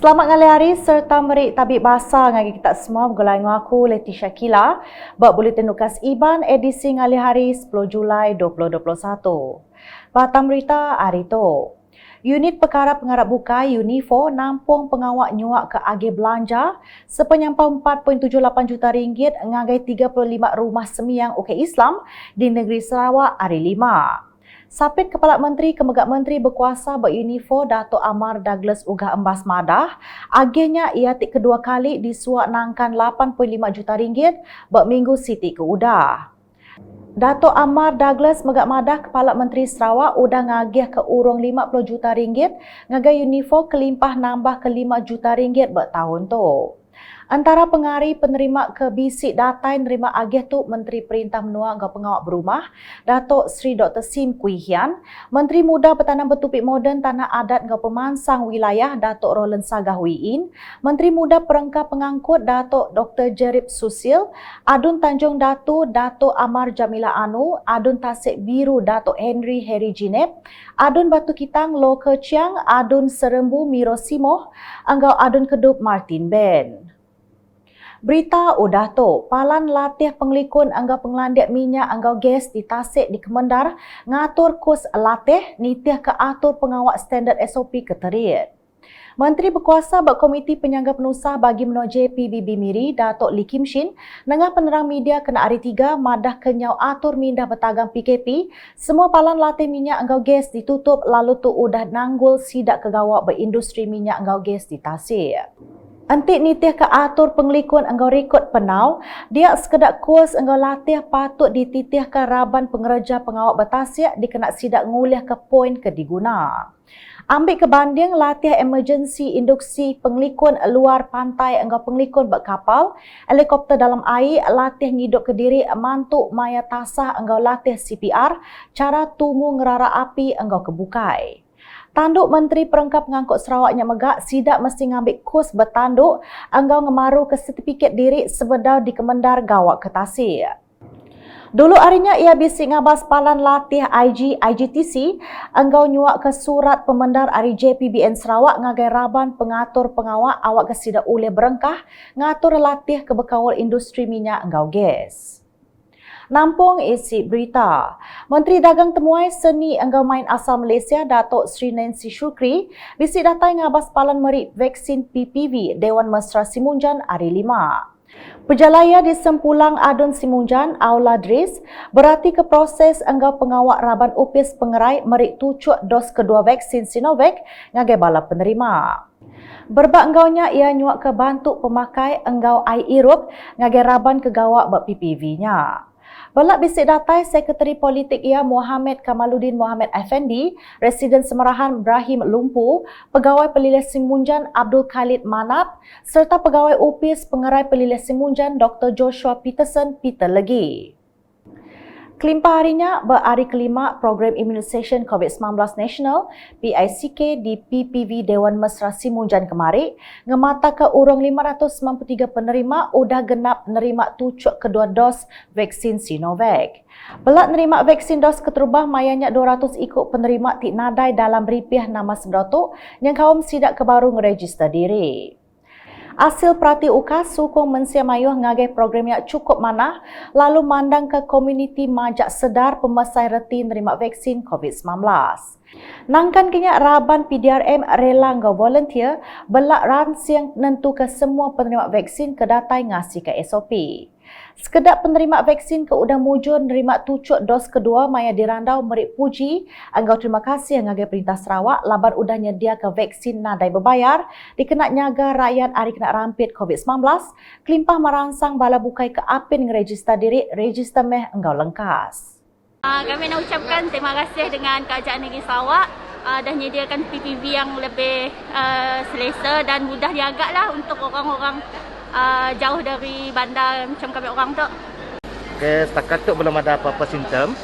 Selamat ngali hari serta merik tabik bahasa ngagi kita semua bergulai dengan aku Leti Syakila buat buletin nukas IBAN edisi ngali hari 10 Julai 2021. Batang berita hari tu. Unit Perkara Pengarap Bukai UNIFO nampung pengawak nyuak ke agih belanja sepenyampau 4.78 juta ringgit ngagai 35 rumah semiyang Ukey Islam di negeri Sarawak hari 5. Sapit Kepala Menteri Kemegak Menteri Berkuasa BUNIFO Dato' Amar Douglas Ugah Embas Madah, agihnya ia kedua kali disuak nangkan 8.5 juta ringgit berminggu Siti ke Udah. Dato' Amar Douglas Megak Madah Kepala Menteri Sarawak udah ngagih ke urung 50 juta ringgit ngagai UNIFO kelimpah nambah ke 5 juta ringgit bertahun tu. Antara pengari penerima ke bisik datai nerima agih tu Menteri Perintah Menua Engkau Pengawak Berumah Datuk Seri Dr. Sim Kui Hian, Menteri Muda Bertanam Bertupik Moden Tanah Adat Engkau Pemansang Wilayah Datuk Roland Sagah Wiin, Menteri Muda Perengkah Pengangkut Datuk Dr. Jerib Susil, Adun Tanjung Datu Datuk Amar Jamila Anu, Adun Tasik Biru Datuk Henry Heri Jinep, Adun Batu Kitang Lo Keciang, Adun Serembu Miro Simoh, Enggau Adun Kedup Martin Ben. Berita udah tu, palan latih penglikun anggau penglandiak minyak anggau gas di Tasik di Kemendar ngatur kurs latih nitih ke atur pengawak standard SOP keterit. Menteri Berkuasa Komiti Penyangga Penusah bagi Menua JPBB Miri Datuk Lee Kim Shin nengah penerang media kena hari 3 madah kenyau atur mindah bertagang PKP semua palan latih minyak anggau gas ditutup lalu tu udah nanggul sidak kegawak berindustri minyak anggau gas di Tasik. Antik nitih ke atur penglikun enggau rekod penau, dia sekedar kurs enggau latih patut dititih ke raban pengereja pengawak bertasiak dikena sidak ngulih ke poin ke diguna. Ambil kebanding latih emergency induksi penglikun luar pantai enggau penglikun berkapal, helikopter dalam air, latih ngiduk ke diri mantuk maya tasah enggau latih CPR, cara tumu ngerara api enggau kebukai. Tanduk Menteri Perengkah Pengangkut Sarawak Nyak Megak sidak mesti ngambil kurs bertanduk enggau ngemaru ke sertifikat diri sebedau di Kemendar gawak ke Tasik. Dulu harinya ia bisik ngabas palan latih IGTC enggau nyuak ke surat pemendar hari JPBN Sarawak ngagai raban pengatur pengawak awak ke sidak ulih berengkah ngatur latih ke bekawal industri minyak enggau gas. Nampung isi berita. Menteri Dagang Temuai Seni Enggau Main asal Malaysia Datuk Sri Nancy Shukri bisik datai ngabas palan merik vaksin PPV Dewan Mesra Simunjan hari 5. Pejalaya di Sempulang Adun Simunjan, Aula Dris, berarti ke proses enggau pengawak raban upis pengerai merik tucuk dos kedua vaksin Sinovac ngagai bala penerima. Berbak enggaunya ia nyuak ke bantuk pemakai enggau ai irup ngagai raban kegawak buat PPV-nya. Balak bisik datai Sekretari Politik ia Muhammad Kamaluddin Muhammad Effendi, Residen Semerahan Ibrahim Lumpu, Pegawai Pelilih Simunjan Abdul Khalid Manap, serta Pegawai UPIS Pengerai Pelilih Simunjan Dr. Joshua Peterson Peter Legi. Kelimpah harinya berhari kelima program Immunisation COVID-19 Nasional PICK di PPV Dewan Mesra Simunjan kemari ngemata ke urung 593 penerima udah genap nerima tucuk kedua dos vaksin Sinovac. Belak nerima vaksin dos keterubah mayanya 200 ikut penerima tik nadai dalam ripiah nama seberotuk yang kaum sidak kebaru ngeregister diri. Hasil perhati UKAS sukung mensia mayuh ngagai program yang cukup manah lalu mandang ke komuniti majak sedar pemesai reti nerima vaksin COVID-19. Nangkan kenyak raban PDRM rela ngau volunteer belak ransiang nentu ke semua penerima vaksin ke datai ngasih ke SOP. Sekedap penerima vaksin ke udah mujur nerima tucuk dos kedua maya dirandau merik puji anggau terima kasih ngagai Perintah Sarawak laban udah nyedia ke vaksin nadai berbayar dikena nyaga rakyat hari kena rampit COVID-19 kelimpah merangsang bala bukai ke apin ngeregister diri register meh enggau lengkas. Kami nak ucapkan terima kasih dengan Kerajaan Negeri Sarawak dah menyediakan PPV yang lebih selesa dan mudah diagak lah untuk orang-orang jauh dari bandar macam kami orang tu. Okay, setakat tu belum ada apa-apa simptom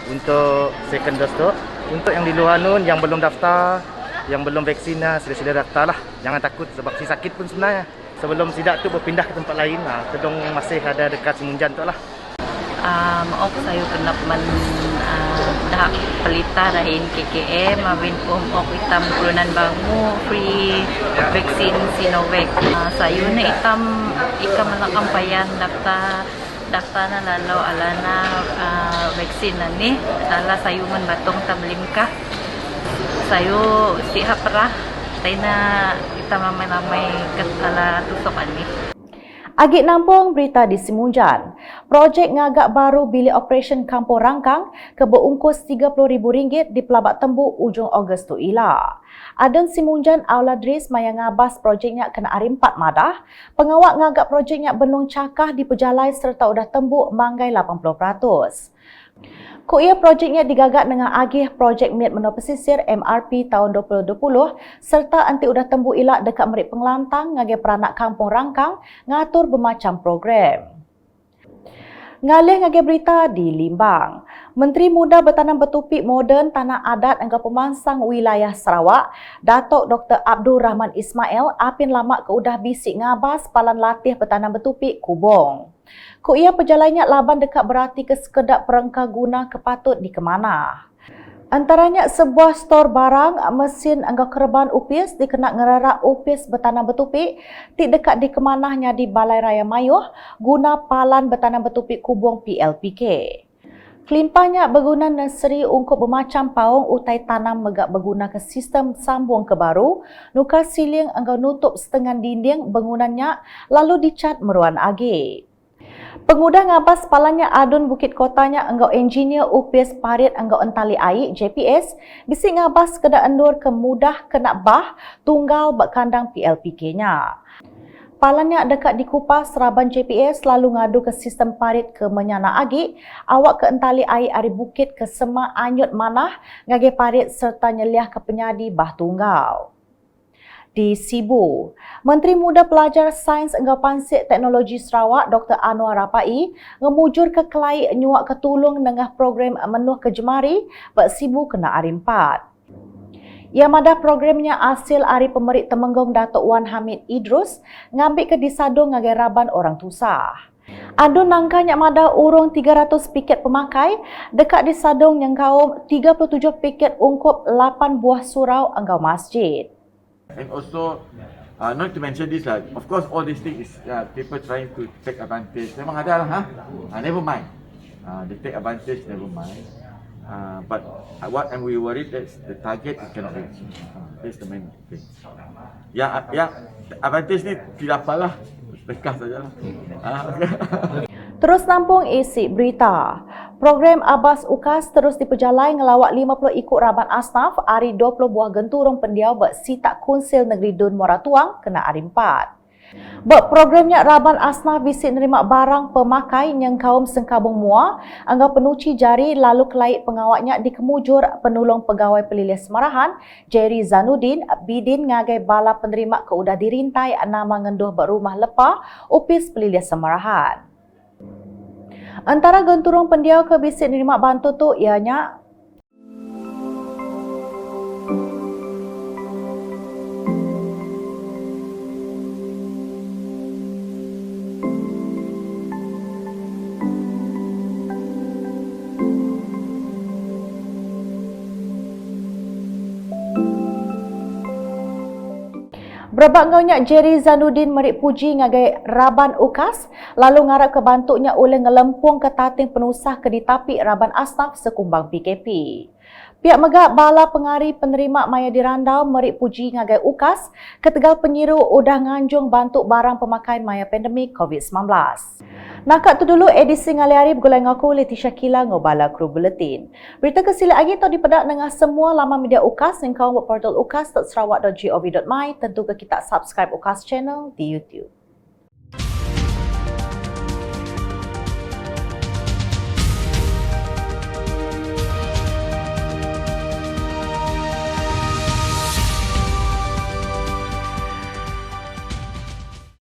untuk second dose tu. Untuk yang di luar nun, yang belum daftar, yang belum vaksin sila-sila daftar lah. Jangan takut sebab si sakit pun sebenarnya. Sebelum sidak tu berpindah ke tempat lain, Kedong masih ada dekat Simunjan tu lah. Maaf saya kena dah pelita dahin KKM mawin pom ok itam kulunan bangu free vaksin Sinovac. Sayo na itam malakampayan daftar na lalo alana vaksin na ni ala sayo man batong tamlim ka sayo siha pra tayo na itam mamay ala tusokan ni. Agi nampung berita di Simunjan. Projek ngagak baru bilik operasi Kampung Rangkang ke berungkus RM30,000 di Pelabak Tembuk ujung Ogos tu ila. Adan Simunjan Auladris maya ngabas projeknya kena hari 4 madah. Pengawak ngagak projeknya benung cakah di pejalai serta udah tembuk manggai 80%. Ko ia projeknya digagak dengan agih projek Miat Menua Pesisir MRP tahun 2020 serta anti udah tembu ilak dekat Merik Penglantang ngagai peranak Kampung Rangkang ngatur bermacam program. Ngalih ngagai berita di Limbang. Menteri Muda Bertanam Bertupik Moden Tanah Adat Angka Pemansang Wilayah Sarawak, Datuk Dr. Abdul Rahman Ismail apin lamak ke udah bisik ngabas palan latih bertanam bertupik Kubong. Ko ia pejalannya laban dekat berarti ke sekedap perangka guna kepatut di kemana. Antaranya sebuah stor barang mesin angka kerban upis dikenak ngerarak upis bertanam bertupik di dekat di kemanahnya di Balai Raya Mayuh guna palan bertanam bertupik Kubong PLPK. Kelimpahnya berguna nursery ungkup bermacam paung utai tanam megak berguna ke sistem sambung ke baru, nukar siling angka nutup setengah dinding bangunannya lalu dicat meruan agi. Pengudah ngabas palannya adun Bukit Kotanya enggau engineer upis parit enggau entali air JPS bisi ngabas keda endur ke mudah kena bah tunggal bak kandang PLPK-nya. Palannya dekat dikupas Seraban JPS lalu ngadu ke sistem parit ke menyana agi awak ke entali air ari bukit ke sema anyut manah ngage parit serta nyeliah ke penyadi bah tunggal. Di Sibu, Menteri Muda Pelajar Sains Enggau Pansik Teknologi Sarawak Dr. Anwar Rapai ngemujur ke kelai nyuak ketulung dengan program menuh kejemari bak Sibu kena hari 4. Ia madah programnya hasil Ari Pemerik Temenggong Datuk Wan Hamid Idrus ngambil ke disadung ngagai raban orang tusah. Adun nangkanya madah urung 300 piket pemakai dekat disadung yang kaum 37 piket ungkup 8 buah surau enggau masjid. And also, not to mention this, of course, all these things is people trying to take advantage. Memang ada lah, never mind. They take advantage, never mind. But what we worried that the target is cannot reach. That's the main thing. Yang advantage ni tidak apalah, dekat sajalah. Terus nampung isi berita. Program Abbas UKAS terus diperjalai ngelawak 50 ikut raban asnaf hari 20 buah genturung pendiau bak sitak Konsil Negeri Dun Moratuang kena hari 4. Bak programnya raban asnaf bisik nerima barang pemakai yang kaum sengkabung mua anggap penuci jari lalu kelait pengawaknya dikemujur penolong pegawai pelilih Semarahan Jerry Zanuddin bidin ngagai bala penerima ke udah dirintai nama ngenduh bak rumah lepah upis pelilih Semarahan. Antara genturung pendiau ke bisik nerima bantu tu ianya Berbak ngaunya Jerry Zanuddin merik puji ngagai raban UKAS lalu ngarap ke bantuknya oleh ngelempung ke tating penusah ke ditapik raban asnaf sekumbang PKP. Pihak megak bala pengari penerima maya dirandau merik puji ngagai UKAS ketegal penyiru udah nganjung bantuk barang pemakaian maya pandemik COVID-19. Nakat tu dulu edisi ngali hari bergulai ngaku Leticia Kila ngobala kru buletin. Berita kesila lagi tau dipedak dengan semua laman media UKAS yang kau buat portal ukas.sarawak.gov.my tentu ke kita subscribe UKAS channel di YouTube.